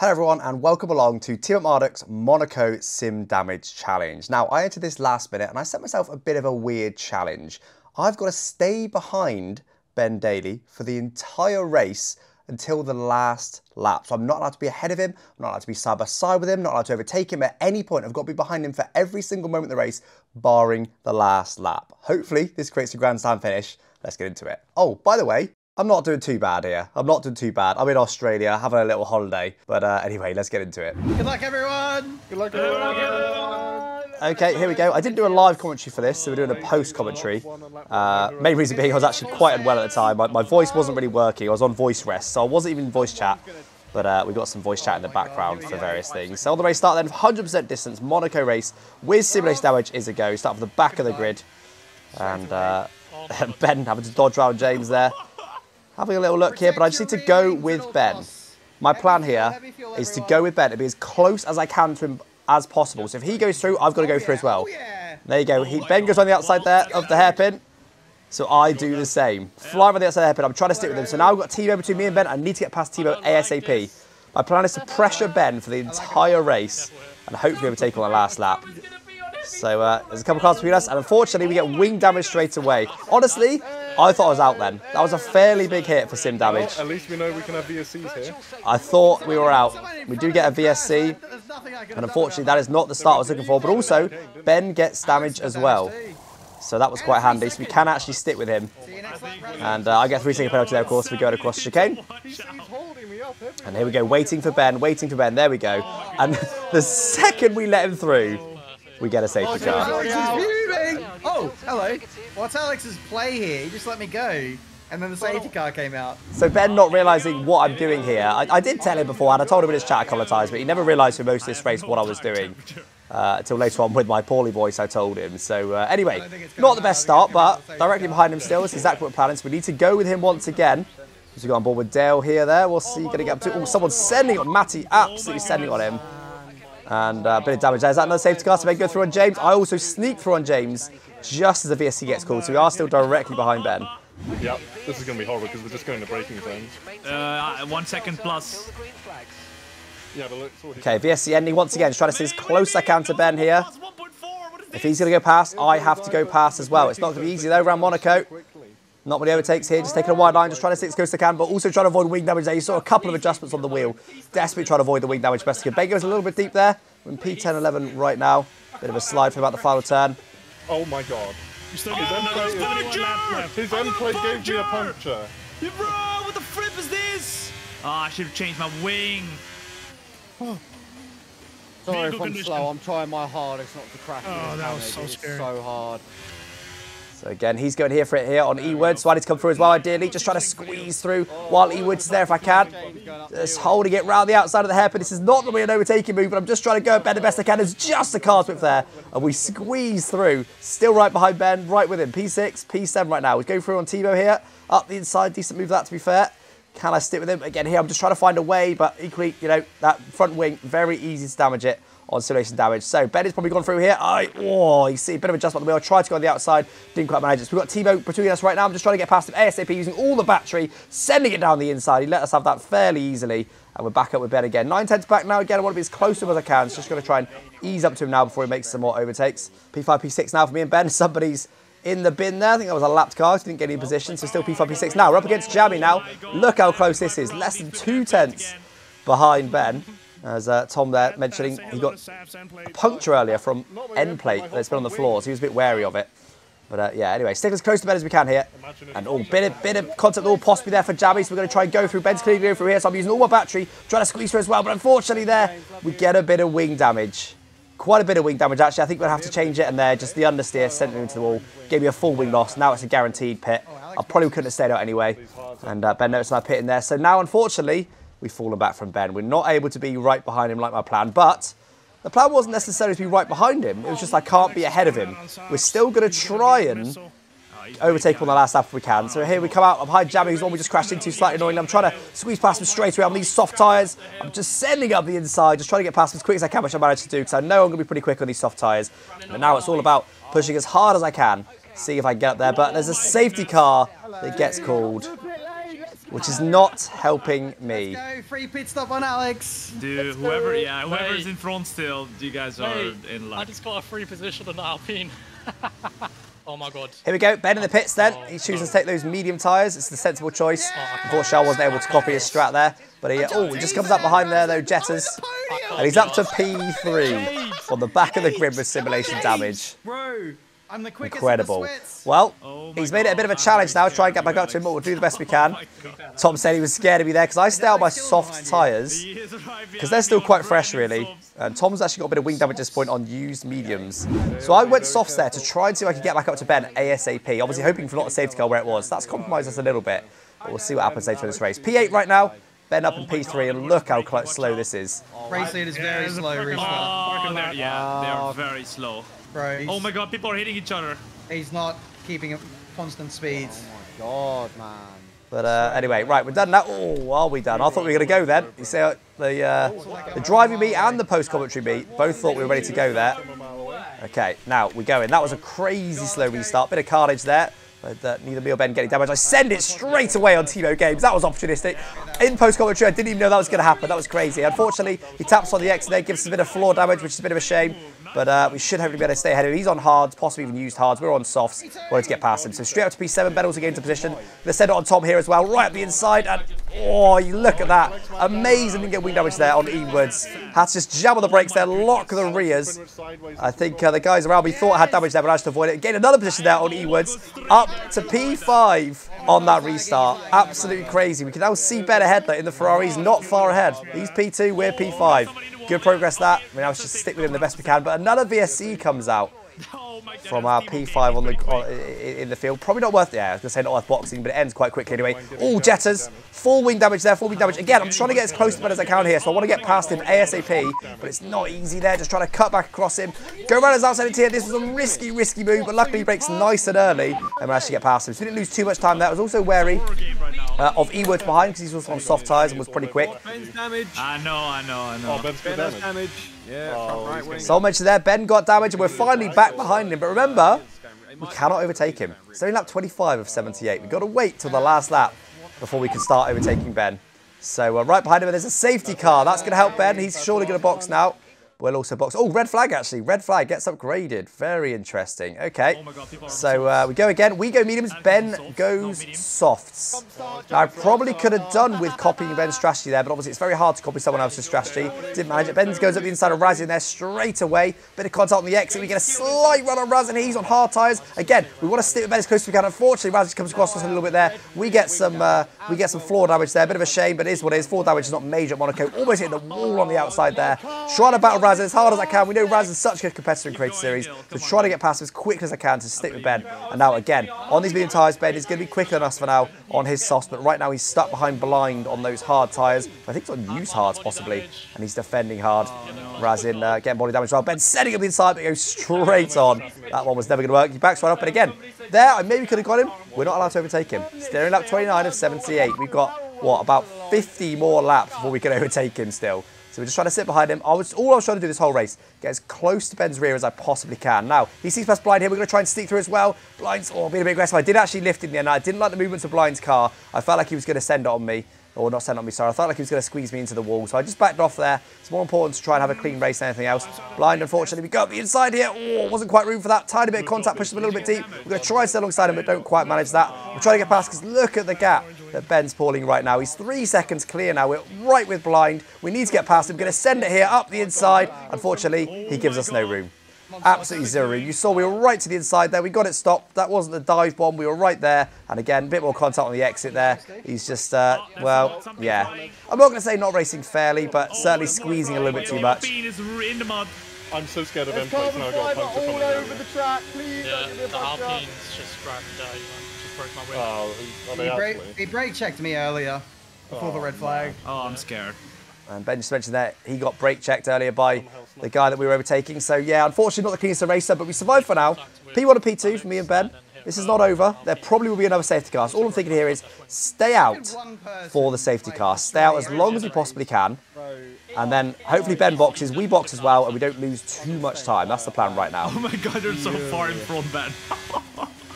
Hello everyone and welcome along to Tiametmarduk's Monaco Sim Damage Challenge. Now I entered this last minute and I set myself a bit of a weird challenge. I've got to stay behind Ben Daly for the entire race until the last lap. So I'm not allowed to be ahead of him, I'm not allowed to be side by side with him, not allowed to overtake him at any point. I've got to be behind him for every single moment of the race, barring the last lap. Hopefully this creates a grand slam finish. Let's get into it. Oh, by the way, I'm not doing too bad here. I'm not doing too bad. I'm in Australia, having a little holiday. But anyway, let's get into it. Good luck, everyone! Good luck, everyone! Okay, here we go. I didn't do a live commentary for this, so we're doing a post commentary. Main reason being I was actually quite unwell at the time. My voice wasn't really working. I was on voice rest, so I wasn't even voice chat. But we got some voice chat in the background for various things. So on the race start then, 100% distance, Monaco race with simulation damage is a go. Start from the back of the grid. And Ben having to dodge around James there. Having a little look here, but I just need to go with Ben. My plan here is to go with Ben and be as close as I can to him as possible. So if he goes through, I've got to go through as well. There you go. Ben goes on the outside there of the hairpin. So I do the same. Fly on the outside of the hairpin. I'm trying to stick with him. So now I've got Timo between me and Ben. I need to get past Timo ASAP. My plan is to pressure Ben for the entire race and hopefully overtake on the last lap. So there's a couple of cars between us, and unfortunately we get wing damage straight away. Honestly, I thought I was out then. That was a fairly big hit for sim damage. Well, at least we know we can have VSCs here. I thought we were out. We do get a VSC, and unfortunately that is not the start I was looking for, but also Ben gets damage as well. So that was quite handy, so we can actually stick with him. And I get 3-second penalty there, of course, for going across the chicane. And here we go, waiting for Ben, there we go. And the second we let him through, we get a safety car. Oh, hello. What's Alex's play here? He just let me go. And then the safety car came out. So Ben not realising what I'm doing here. I did tell him before, and I told him in his chat a couple of times, but he never realised for most of this race what I was doing. Until later on with my poorly voice I told him. So anyway, not the best start, but directly behind him still. It's exactly what we're planning. So we need to go with him once again. So we got on board with Dale here, there. We'll see, going to get up to... Oh, someone's sending on Matty, absolutely sending on him. And a bit of damage there. Is that another safety car to make go through on James? I also sneak through on James just as the VSC gets called. So we are still directly behind Ben. Yep, this is going to be horrible because we're just going to braking zones. 1 second plus. Yeah, but look, okay, VSC ending once again. Just trying to stay as close as I can to Ben here. If he's going to go past, I have to go past as well. It's not going to be easy though around Monaco. Not many overtakes here, just taking a wide line, just trying to stay as close as I can, but also trying to avoid wing damage there. You saw a couple of adjustments on the wheel. Desperately trying to avoid the wing damage best I can. Ben goes a little bit deep there. We're in P10, 11 right now. Bit of a slide for about the final turn. Oh my god. His end plate gave me a puncture. Yeah, bro, what the flip is this? Oh, I should have changed my wing. Sorry if I'm slow, I'm trying my hardest not to crash. Oh, that was so scary. It's so hard. So again, he's going here for it here on Ewood. So I need to come through as well, ideally. Just trying to squeeze through while Ewood's there if I can. Just holding it round the outside of the hairpin. This is not going to be an overtaking move, but I'm just trying to go Ben the best I can. There's just a car's width there. And we squeeze through. Still right behind Ben, right with him. P6, P7 right now. We go through on Timo here. Up the inside, decent move that to be fair. Can I stick with him? Again here, I'm just trying to find a way, but equally, you know, that front wing, very easy to damage it on simulation damage. So Ben has probably gone through here. You see a bit of adjustment on the wheel. I tried to go on the outside, didn't quite manage it. So we've got Timo between us right now. I'm just trying to get past him ASAP using all the battery, sending it down the inside. He let us have that fairly easily. And we're back up with Ben again. 9/10 back now. Again, I want to be as close to him as I can. So just going to try and ease up to him now before he makes some more overtakes. P5, P6 now for me and Ben. Somebody's in the bin there. I think that was a lapped car. Didn't get any position. So still P5, P6 now. We're up against Jamie now. Look how close this is. Less than 2/10 behind Ben. As Tom there mentioning, he got a puncture earlier from end plate that's been on the floor, so he was a bit wary of it. But yeah, anyway, stick as close to Ben as we can here. And bit of contact all possibly there for Jamie, so we're going to try and go through. Ben's clearly going through here, so I'm using all my battery, trying to squeeze through as well. But unfortunately there, we get a bit of wing damage. Quite a bit of wing damage, actually. I think we'll have to change it, and there, just the understeer sent me into the wall. Gave me a full wing loss. Now it's a guaranteed pit. I probably couldn't have stayed out anyway. And Ben noticed my pit in there. So now, unfortunately, we've fallen back from Ben. We're not able to be right behind him like my plan, but the plan wasn't necessarily to be right behind him. It was just I can't be ahead of him. We're still going to try and overtake on the last lap if we can. So here we come out. I'm behind Jamie, who's the one we just crashed into, slightly annoying. I'm trying to squeeze past him straight away on these soft tyres. I'm just sending up the inside, just trying to get past him as quick as I can, which I managed to do, because I know I'm going to be pretty quick on these soft tyres. But now it's all about pushing as hard as I can, see if I can get up there. But there's a safety car that gets called. which is not helping me. Let's go, free pit stop on Alex. Dude, whoever's in front still, you guys are in luck. I just got a free position on the Alpine. Oh my god. Here we go, Ben in the pits then. He's choosing to take those medium tyres. It's the sensible choice. Unfortunately, I wasn't able to copy his strat there. But he just comes up behind there, though, Jetters. And he's up to P3 on the back of the grid with simulation damage. Bro, I'm the quickest. Incredible. Well, he's made it a bit of a challenge now. Try and get back up to him, but we'll do the best we can. Tom said he was scared to be there because I stay out my soft tyres because they're still quite fresh, really. And Tom's actually got a bit of wing damage at this point on used mediums. So I went softs there to try and see if I could get back up to Ben ASAP. Obviously hoping for not a safety car where it was. That's compromised us a little bit, but we'll see what happens later in this race. P8 right now. Ben up in P3, and look how slow this is. Race lead is very slow, restart. They're very slow. Bro, Oh my god, people are hitting each other. he's not keeping a constant speed. God, man. But anyway, right, we're done now. Oh, are we done? I thought we were going to go then. You see, the driving meet and the post-commentary meet both thought we were ready to go there. Okay, now we're going. That was a crazy slow restart. Bit of carnage there. But neither me or Ben getting damage. I send it straight away on Timo Games. That was opportunistic. In post-commentary, I didn't even know that was going to happen. That was crazy. Unfortunately, he taps on the exit there, gives us a bit of floor damage, which is a bit of a shame. But we should hopefully be able to stay ahead of him. He's on hards, possibly even used hards. We're on softs. Wanted to get past him. So straight up to P7. Ben also getting into position. Going to send it on Tom here as well. Right up the inside. And oh, you look at that. Amazing to get wing damage there on Ewood's. Had to just jam on the brakes there, lock the rears. I think the guys around me thought I had damage there, but I managed to avoid it. Gain another position there on Ewood's. Up to P5 on that restart. Absolutely crazy. We can now see Ben ahead though in the Ferrari. He's not far ahead. He's P2, we're P5. Good progress that. I mean, I was just stick with him the best we can. But another VSC comes out from our P5 on the in the field. Probably not worth it. Yeah, I was going to say not worth boxing, but it ends quite quickly anyway. Oh, Jetters. Full wing damage there, full wing damage. Again, I'm trying to get as close to Ben as I can here, so I want to get past him ASAP, but it's not easy there. Just trying to cut back across him. Go around his outside here. This was a risky move, but luckily he breaks nice and early and managed to get past him. So we didn't lose too much time there. I was also wary of Ewood's behind because he was on soft tyres and was pretty quick. Ben's damage. I know. Oh, Ben's got damage. Yeah, right wing. So much there. Ben got damage and we're finally back behind him. But remember, we cannot overtake him. It's only lap 25 of 78. We've got to wait till the last lap before we can start overtaking Ben. So right behind him, there's a safety car. That's going to help Ben. He's surely going to box now. We'll also box. Oh, red flag, actually. Red flag gets upgraded. Very interesting. Okay. So we go again. We go mediums. Ben goes softs. Now, I probably could have done with copying Ben's strategy there, but obviously it's very hard to copy someone else's strategy. Didn't manage it. Ben goes up the inside of Raz in there straight away. Bit of contact on the exit. We get a slight run on Raz, and he's on hard tyres. Again, we want to stick with Ben as close as we can. Unfortunately, Raz comes across us a little bit there. We get some floor damage there. Bit of a shame, but it is what it is. Floor damage is not major at Monaco. Almost hitting the wall on the outside there. Trying to battle Raz as hard as I can. We know Raz is such a good competitor in Creator Series, so trying to get past him as quickly as I can to stick with Ben. And now again, on these medium tyres, Ben is going to be quicker than us for now on his softs, but right now he's stuck behind blind on those hard tyres. I think it's on used hards possibly, and he's defending hard. Raz in getting body damage as well. Ben setting up the inside, but goes straight on. That one was never going to work. He backs right up, and again, there, I maybe could have got him. We're not allowed to overtake him. Steering lap 29 of 78. We've got, what, about 50 more laps before we can overtake him still. So we're just trying to sit behind him. All I was trying to do this whole race, get as close to Ben's rear as I possibly can. Now, he sees past Blind here. We're going to try and sneak through as well. Blind's, being a bit aggressive. I did actually lift in the end. I didn't like the movements of Blind's car. I felt like he was going to send it on me. Or not send it on me, sorry. I felt like he was going to squeeze me into the wall. So I just backed off there. It's more important to try and have a clean race than anything else. Blind, unfortunately, we go up the inside here. Oh, wasn't quite room for that. Tiny bit of contact, pushed him a little bit deep. We're going to try and stay alongside him, but don't quite manage that. We're trying to get past because look at the gap that Ben's pulling right now. He's 3 seconds clear now. We're right with Blind. We need to get past him. We're going to send it here up the inside. Unfortunately, he gives us no room. Absolutely zero room. You saw we were right to the inside there. We got it stopped. That wasn't a dive bomb. We were right there. And again, a bit more contact on the exit there. He's just, well, yeah. I'm not going to say not racing fairly, but certainly squeezing a little bit too much. I'm so scared of him plates now. I got a puncture all coming over the track, please. Yeah, the Alpine's just grabbed, just broke my wing. He brake checked me earlier before the red flag. Oh, I'm scared. And Ben just mentioned that he got brake checked earlier by the guy that we were overtaking. So yeah, unfortunately not the cleanest racer, but we survived for now. P1 and P2 for me and Ben. This is not over. There probably will be another safety car. So all I'm thinking here is stay out for the safety car. Stay out as long as we possibly can. And then hopefully Ben boxes, we box as well, and we don't lose too much time. That's the plan right now. Oh my god, you're so far in front, Ben.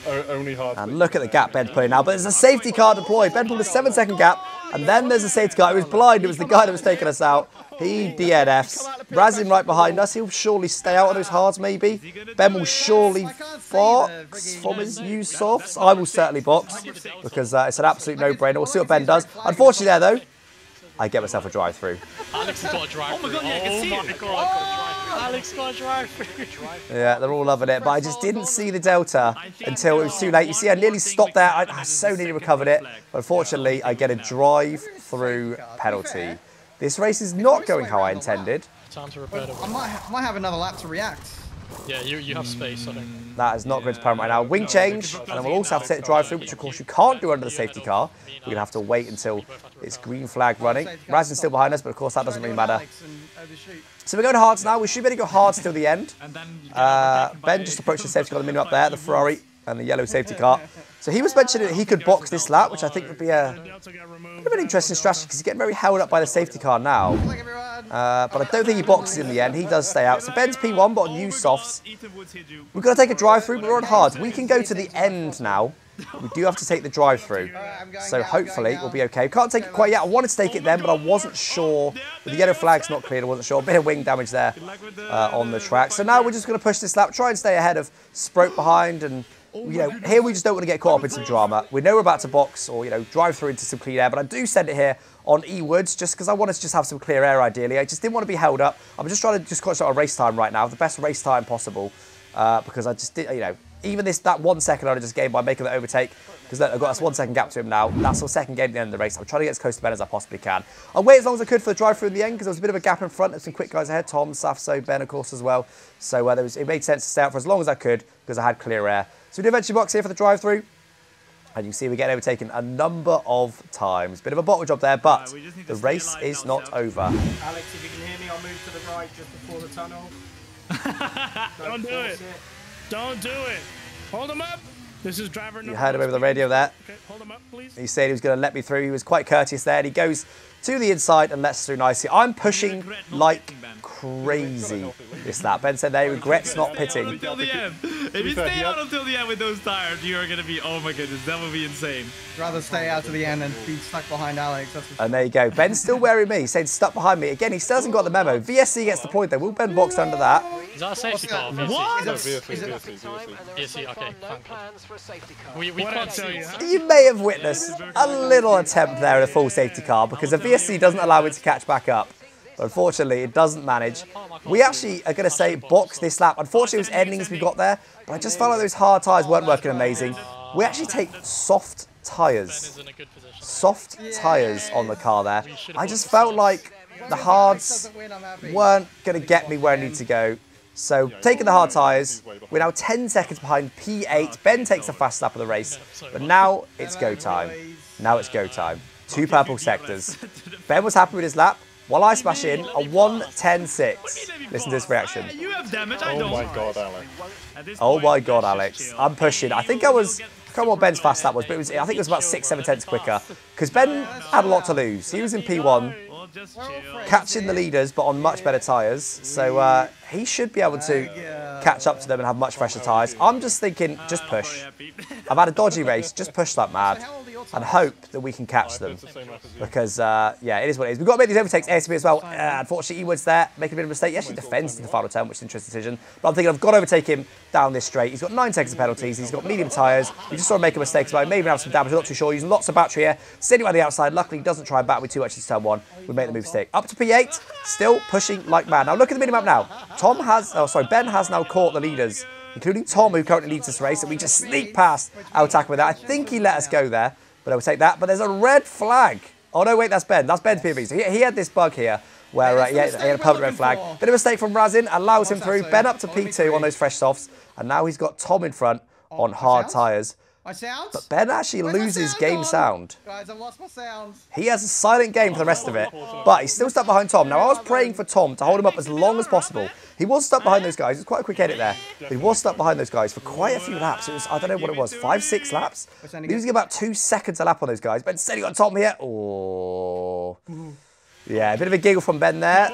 Only hard. And look at the gap Ben's putting now. But there's a safety car deployed. Ben pulled a 7-second gap. And then there's a safety car. He was blind. It was the guy that was taking us out. He DNFs. Razin right behind us. He'll surely stay out on those hards, maybe. Ben will surely box from his new softs. I will certainly box because it's an absolute no-brainer. We'll see what Ben does. Unfortunately there, though, I get myself a drive-through. Alex has got a drive-through. Oh my god, yeah, I can see it. Alex got a drive-through. Yeah, they're all loving it, but I just didn't see the delta until it was too late. You see, I nearly stopped there. I so nearly recovered it. But unfortunately, I get a drive-through penalty. This race is not going how I intended. Time to repair the I might have another lap to react. Yeah, you have space, I think. That is not going to plan right now. Wing change, and then we'll also have to take the drive-through, which of course you can't do under the safety car. We're going to have to wait until it's green flag running. Razin's still behind us, but of course that doesn't really matter. So we're going hards now. We should be able to go hards till the end. Ben just approached the safety car, the minute up there, the Ferrari and the yellow safety car. So he was mentioning that he could box this lap, which I think would be a bit of an interesting strategy because he's getting very held up by the safety car now. But I don't think he boxes in the end. He does stay out. So Ben's P1, but on new softs. We've got to take a drive-through, but we're on hard. We can go to the end now. We do have to take the drive-through. So hopefully we'll be okay. We can't take it quite yet. I wanted to take it then, but I wasn't sure. With the yellow flag's not cleared, I wasn't sure. A bit of wing damage there on the track. So now we're just going to push this lap, try and stay ahead of Sproke behind. And, you know, here we just don't want to get caught up in some drama. We know we're about to box or, you know, drive through into some clean air, but I do send it here on E-Woods just because I want to just have some clear air ideally. I just didn't want to be held up. I'm just trying to just concentrate on race time right now, the best race time possible, because I just did, you know, even that 1 second I just gained by making the overtake, because I've got this 1 second gap to him now. That's our second game at the end of the race. I'm trying to get as close to Ben as I possibly can. I'll wait as long as I could for the drive-through in the end, because there was a bit of a gap in front. There's some quick guys ahead, Tom, Safso, Ben, of course, as well. So it made sense to stay out for as long as I could, because I had clear air. So we did eventually box here for the drive-through. And you can see we're getting overtaken a number of times. Bit of a bottle job there, but the race is not over. Alex, if you can hear me, I'll move to the right just before the tunnel. Don't do it. Don't do it. Hold him up. This is driver number. You heard him over the radio there. Okay, hold him up, please. He said he was going to let me through. He was quite courteous there. And he goes to the inside and lets us through nicely. I'm pushing like crazy this lap. Ben said there he regrets not pitting. Until the end. If you stay out until the end with those tires, you are going to be, oh my goodness, that would be insane. Rather stay out to the end and be stuck behind Alex. And there you go. Ben's still wearing me. He's saying stuck behind me. Again, he still hasn't got the memo. VSC gets the point though. Will Ben box under that? Is that a safety car? What? No, VSC, okay, thank you. We can't tell you. You may have witnessed a little attempt there at a full safety car because the VSC doesn't allow it to catch back up. But unfortunately, it doesn't manage. We actually are going to say box this lap. Unfortunately, it was endings we got there, but I just felt like those hard tyres weren't working amazing. We actually take soft tyres. Soft tyres on the car there. I just felt like the hards weren't going to get me where I need to go. So, taking the hard tyres, we're now 10 seconds behind P8. Ben takes the fast lap of the race, but now it's go time. Now it's go time. 2 purple sectors. Ben was happy with his lap, while I smash in a 1:10.6. Listen to this reaction. You have damage, I don't. Oh my god, Alex. Oh my god, Alex. I'm pushing. I think I was, I can't remember what Ben's fast lap was, but it was, I think it was about 6-7 tenths quicker. Because Ben had a lot to lose. He was in P1, catching the leaders, but on much better tyres. So he should be able to catch up to them and have much fresher tyres. I'm just thinking, just push. I've had a dodgy race, just push like mad. And hope that we can catch them. Because, yeah, it is what it is. We've got to make these overtakes ASB as well. Unfortunately, Ewood's there, making a bit of a mistake. He actually defends in the final turn, which is an interesting decision. But I'm thinking I've got to overtake him down this straight. He's got 9 seconds of penalties. He's got medium tyres. We just saw him make a mistake as well. Maybe have some damage. I'm not too sure. Using lots of battery here. Sitting on the outside. Luckily, he doesn't try and battle me too much in turn 1. We make the move stick. Up to P8. Still pushing like mad. Now, look at the minimap now. Ben has now caught the leaders, including Tom, who currently leads this race. And we just sneak past our attacker with that. I think he let us go there. But I will take that. But there's a red flag. Oh, no, wait, that's Ben. That's Ben's POV. So he had this bug here where he had a permanent red flag. Bit of a mistake from Razin. Allows him through. Ben up to P2 on those fresh softs. And now he's got Tom in front on hard tyres. But Ben actually loses game sound. Guys, I've lost my sound. He has a silent game for the rest of it. But he's still stuck behind Tom. Now, I was praying for Tom to hold him up as long as possible. He was stuck behind those guys. It was quite a quick edit there. But he was stuck behind those guys for quite a few laps. It was, I don't know what it was, 5-6 laps? Losing about 2 seconds a lap on those guys. Ben said he got Tom here. Oh. Yeah, a bit of a giggle from Ben there.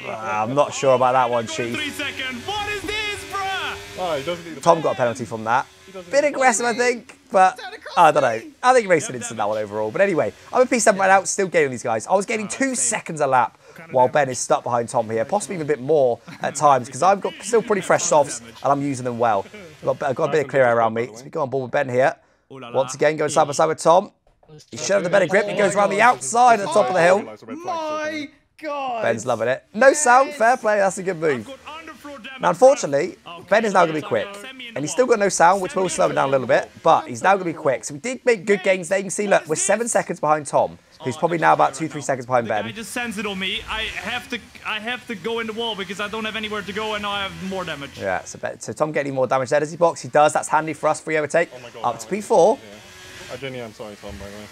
I'm not sure about that one, Chief. 3 seconds. What is this, bruh? Oh, he doesn't need the Tom got a penalty from that. Bit aggressive, I think, but I don't know. I think he raced an instant that one overall. But anyway, I'm in P7 right now, still gaining these guys. I was gaining 2 seconds a lap while Ben is stuck behind Tom here, possibly even a bit more at times because I've got still pretty fresh softs and I'm using them well. I've got a bit of clear air around me. So we go on board with Ben here. Once again, going side by side with Tom. He should have the better grip. He goes around the outside at the top of the hill. My God. Ben's loving it. No sound, fair play. That's a good move. Now, unfortunately, Ben is now going to be quick. And he's still got no sound, which will slow him down a little bit. But he's now going to be quick. So we did make good gains there. You can see, look, we're 7 seconds behind Tom, who's probably now about 2-3 seconds behind Ben. I just sense it on me. I have to go in the wall because I don't have anywhere to go and now I have more damage. Yeah, so Tom getting more damage there. Does he box? He does. That's handy for us. Free overtake. Up to P4. Yeah. I genuinely am sorry, Tom, by the way.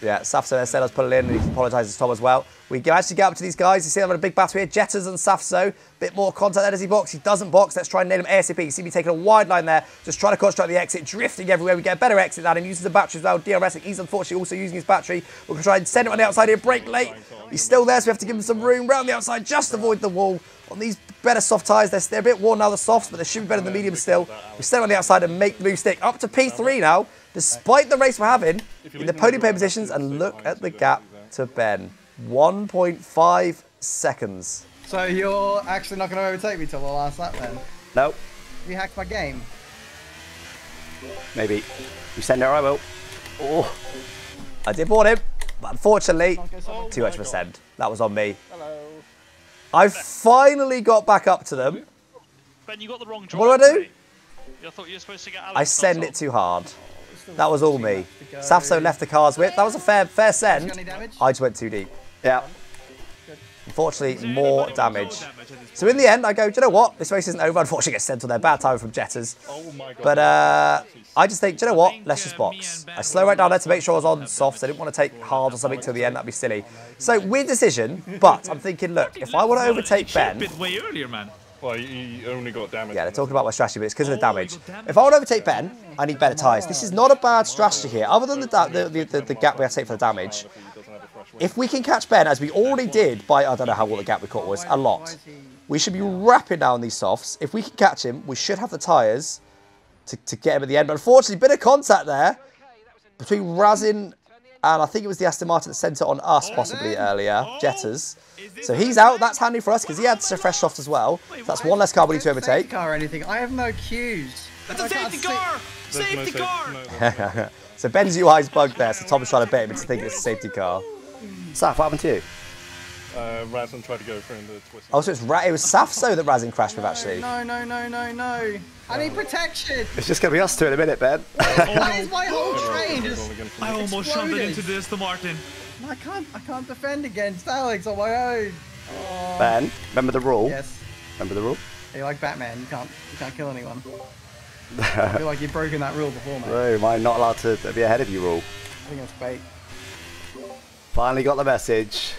Yeah, Safso said us put it in, and he apologises to Tom as well. We can actually get up to these guys. You see them in a big battle here. Jetters and Safso. Bit more contact there. Does he box? He doesn't box. Let's try and nail him ASAP. You see me taking a wide line there. Just trying to construct the exit. Drifting everywhere. We get a better exit than him. Uses the battery as well. DRS, he's unfortunately also using his battery. We're going to try and send him on the outside here. Break late. He's still there, so we have to give him some room. Round the outside, just avoid the wall. On these better soft tyres, they're a bit worn now, the softs, but they should be better than the mediums still. We stay on the outside and make the move stick. Up to P3 now, despite the race we're having, in the podium pay positions, and look at the gap to Ben. 1.5 seconds. So you're actually not going to overtake me till the last lap then? Nope. You hacked my game. Maybe. You send it or I will. Oh. I did warn him, but unfortunately, too much of a send. That was on me. Hello. I finally got back up to them. Ben, you got the wrong drive. What do I do? I thought you were supposed to get Alex. I send it too hard. That was all me. Safso left the car's width. That was a fair send. I just went too deep. Yeah. Unfortunately, more damage. So in the end, I go, do you know what? This race isn't over. Unfortunately, gets sent on there. Bad time from Jetters. But I just think, do you know what? Let's just box. I slow right down there to make sure I was on softs. I didn't want to take hard or something till the end. That'd be silly. So weird decision, but I'm thinking, look, if I want to overtake Ben... way earlier, man. Well, he only got damage. Yeah, they're talking about my strategy, but it's because of the damage. If I want to overtake Ben, I need better tyres. This is not a bad strategy here, other than the gap we have to take for the damage. If we can catch Ben, as we already did by, I don't know how what the gap we caught was, a lot. We should be rapid now on these softs. If we can catch him, we should have the tyres to get him at the end. But unfortunately, bit of contact there between Razin and I think it was the Aston Martin that sent it on us possibly earlier, Jetters. So he's out. That's handy for us because he had a fresh soft as well. So that's one less car we need to overtake. Safety car or anything. I have no cues. It's a safety car! Safety car! So Ben's UI's bugged there, so Tom's trying to bait him into thinking it's a safety car. Saf, what happened to you? Razin tried to go for in the twist. Oh, so it was Safso that Razin crashed with, actually. No. I need protection. It's just going to be us two in a minute, Ben. That is my whole train. I almost shoved it into the Aston Martin. I can't defend against Alex on my own. Oh. Ben, remember the rule? Yes. Remember the rule? You're like Batman. You can't kill anyone. I feel like you've broken that rule before, mate. No, am I not allowed to be ahead of you rule? I think it's bait. Finally got the message.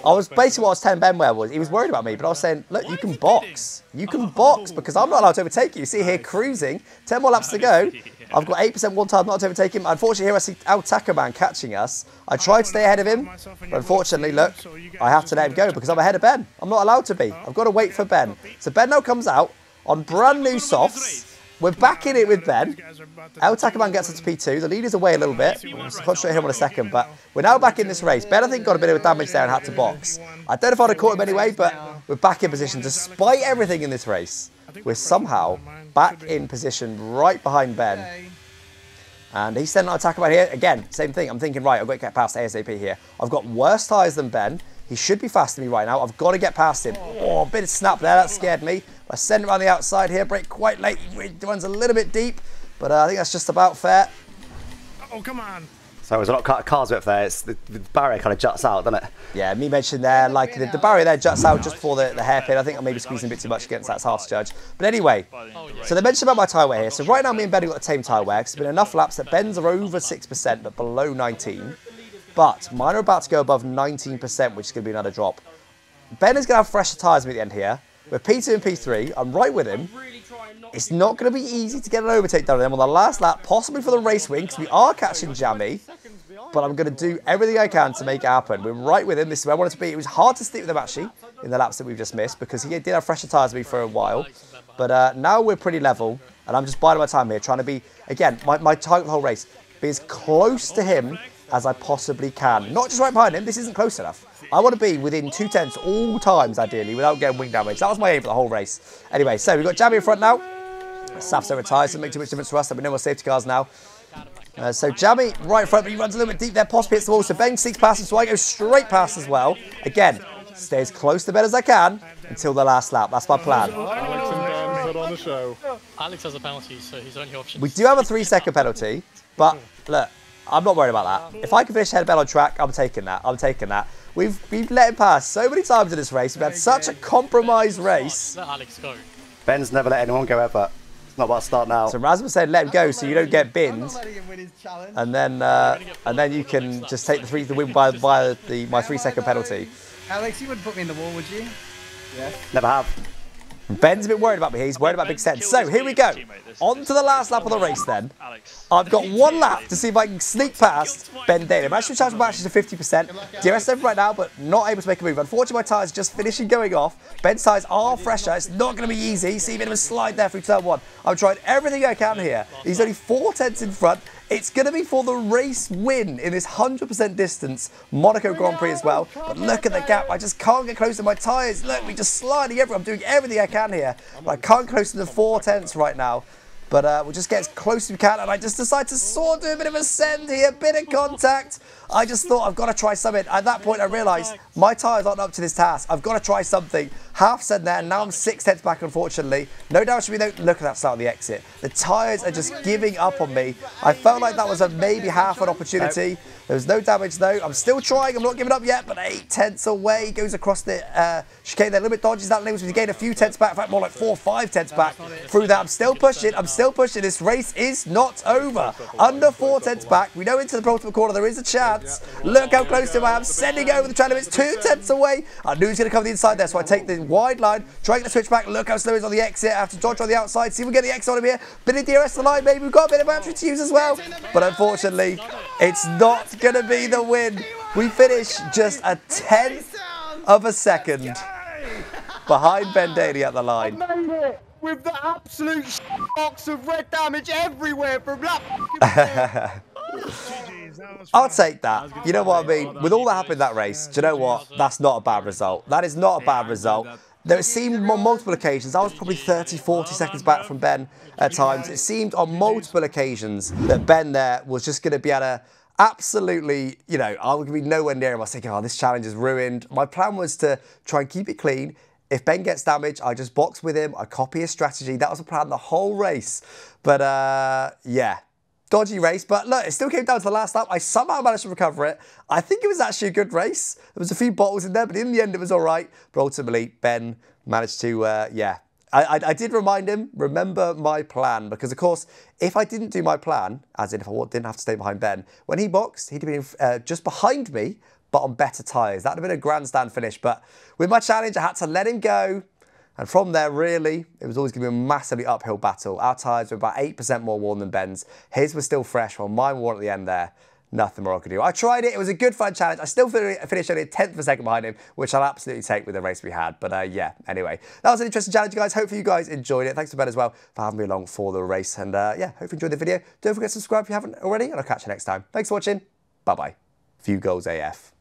I was basically what I was telling Ben where was. He was worried about me, but I was saying, look, you can box. You can box because I'm not allowed to overtake you. See here, cruising. 10 more laps to go. I've got 8% one time not to overtake him. Unfortunately, here I see Overtaking catching us. I tried to stay ahead of him, but unfortunately, look, I have to let him go because I'm ahead of Ben. I'm not allowed to be. I've got to wait for Ben. So Ben now comes out on brand new softs. We're back in it with Ben. Overtaking gets us to P2. The leader's away a little bit. We'll concentrate him on a second, but we're now back in this race. Ben, I think, got a bit of damage there and had to box. I don't know if I'd have caught him anyway, but we're back in position. Despite everything in this race, we're somehow back in position right behind Ben. And he's sending an Overtaking here. Again, same thing. I'm thinking, right, I've got to get past ASAP here. I've got worse tyres than Ben. He should be faster than me right now. I've got to get past him. Oh, a bit of snap there. That scared me. I send him around the outside here. Brake quite late. He runs a little bit deep. But I think that's just about fair. Oh, come on. So there's a lot of cars width there. It's the barrier kind of juts out, doesn't it? Yeah, me mentioned there, like the barrier there juts out just before the hairpin. I think I'm maybe squeezing a bit too much against that. It's hard to judge. But anyway, so they mentioned about my tyre wear here. So right now me and Ben have got the same tyre wear. It's been enough laps that Ben's are over 6% but below 19. But mine are about to go above 19%, which is going to be another drop. Ben is going to have fresher tyres at the end here. We're P2 and P3. I'm right with him. It's not going to be easy to get an overtake done on them on the last lap, possibly for the race win, because we are catching Jammy. but I'm going to do everything I can to make it happen. We're right with him. This is where I wanted to be. It was hard to stick with him, actually, in the laps that we've just missed, because he did have fresher tyres than me for a while. But now we're pretty level, and I'm just biding my time here, trying to be, again, my target the whole race, be as close to him as I possibly can. Not just right behind him. This isn't close enough. I want to be within 2 tenths all times, ideally, without getting wing damage. That was my aim for the whole race. Anyway, so we've got Jamie in front now. Saf's over tyres. Doesn't make too much difference for us. There'll be no more safety cars now. So Jamie right in front, but he runs a little bit deep there. Possibly hits the wall. So Ben sneaks past him, so I go straight past as well. Again, stay as close to Ben as I can until the last lap. That's my plan. Alex and Ben put on the show. Alex has a penalty, so his only option. We do have a 3-second penalty, but look, I'm not worried about that. If I can finish ahead of Ben on track, I'm taking that. I'm taking that. We've let him pass so many times in this race. We've had such a compromised race. Let Alex go. Ben's never let anyone go ever. It's not about to start now. So Rasmus said let him go so you don't get binned. And then you can just take the win by my 3-second penalty. Alex, you wouldn't put me in the wall, would you? Yeah. Never have. Ben's a bit worried about me here. He's worried about Big Sen. So here we go. On to the last lap of the race then. I've got 1 lap to see if I can sneak past Ben Daly. I'm actually charging my batteries to 50%. DRS over right now, but not able to make a move. Unfortunately, my tyres just finishing going off. Ben's tyres are fresher. It's not going to be easy. See him slide there through turn 1. I've tried everything I can here. He's only 4 tenths in front. It's going to be for the race win in this 100% distance Monaco Grand Prix as well. But look at the gap. I just can't get close to my tyres. Look, we're just sliding everywhere. I'm doing everything I can here. But I can't get close to the 4 tenths right now. But we'll just get as close as we can. And I just decide to sort of do a bit of a send here. Bit of contact. I just thought I've got to try something. At that point, I realised my tyres aren't up to this task. I've got to try something. Half send there, and now I'm 6 tenths back, unfortunately. No damage to me, though. Look at that start of the exit. The tyres are just giving up on me. I felt like that was a maybe half an opportunity. There was no damage, though. I'm still trying. I'm not giving up yet, but 8 tenths away. Goes across the chicane there. A little bit dodges that. Enables me to gain a few tenths back. In fact, more like 4 or 5 tenths back through that. I'm still pushing. I'm still pushing. This race is not over. Under 4 tenths back. We know into the penultimate corner there is a chance. Look how close to him I am. Sending over the track limits. 2 tenths away. I knew he was going to cover the inside there, so I take the wide line. Try to get the switch back. Look how slow he is on the exit. I have to dodge on the outside. See if we get the exit on him here. Bit of DRS to the line, maybe. We've got a bit of battery to use as well. But unfortunately, it's not going to be the win. We finish just a 10th of a second behind Ben Daly at the line. I made it with the absolute box of red damage everywhere from lap. I'll take that. You know what I mean? With all that happened in that race, do you know what? That's not a bad result. That is not a bad result. There seemed on multiple occasions, I was probably 30, 40 seconds back from Ben at times. It seemed on multiple occasions that Ben there was just going to be able to absolutely, you know, I would be nowhere near him. I was thinking, oh, this challenge is ruined. My plan was to try and keep it clean. If Ben gets damaged, I just box with him. I copy his strategy. That was the plan the whole race. But yeah, dodgy race. But look, it still came down to the last lap. I somehow managed to recover it. I think it was actually a good race. There was a few bottles in there, but in the end, it was all right. But ultimately, Ben managed to, yeah. I did remind him, remember my plan, because of course, if I didn't do my plan, as in if I didn't have to stay behind Ben, when he boxed, he'd have been just behind me, but on better tyres. That would have been a grandstand finish. But with my challenge, I had to let him go. And from there, really, it was always going to be a massively uphill battle. Our tyres were about 8% more worn than Ben's. His was still fresh, while mine were worn at the end there. Nothing more I could do. I tried it. It was a good, fun challenge. I still finished only a 10th of a second behind him, which I'll absolutely take with the race we had. But yeah, anyway, that was an interesting challenge, guys. Hopefully you guys enjoyed it. Thanks to Ben as well for having me along for the race. And yeah, hope you enjoyed the video. Don't forget to subscribe if you haven't already, and I'll catch you next time. Thanks for watching. Bye-bye. Few goals AF.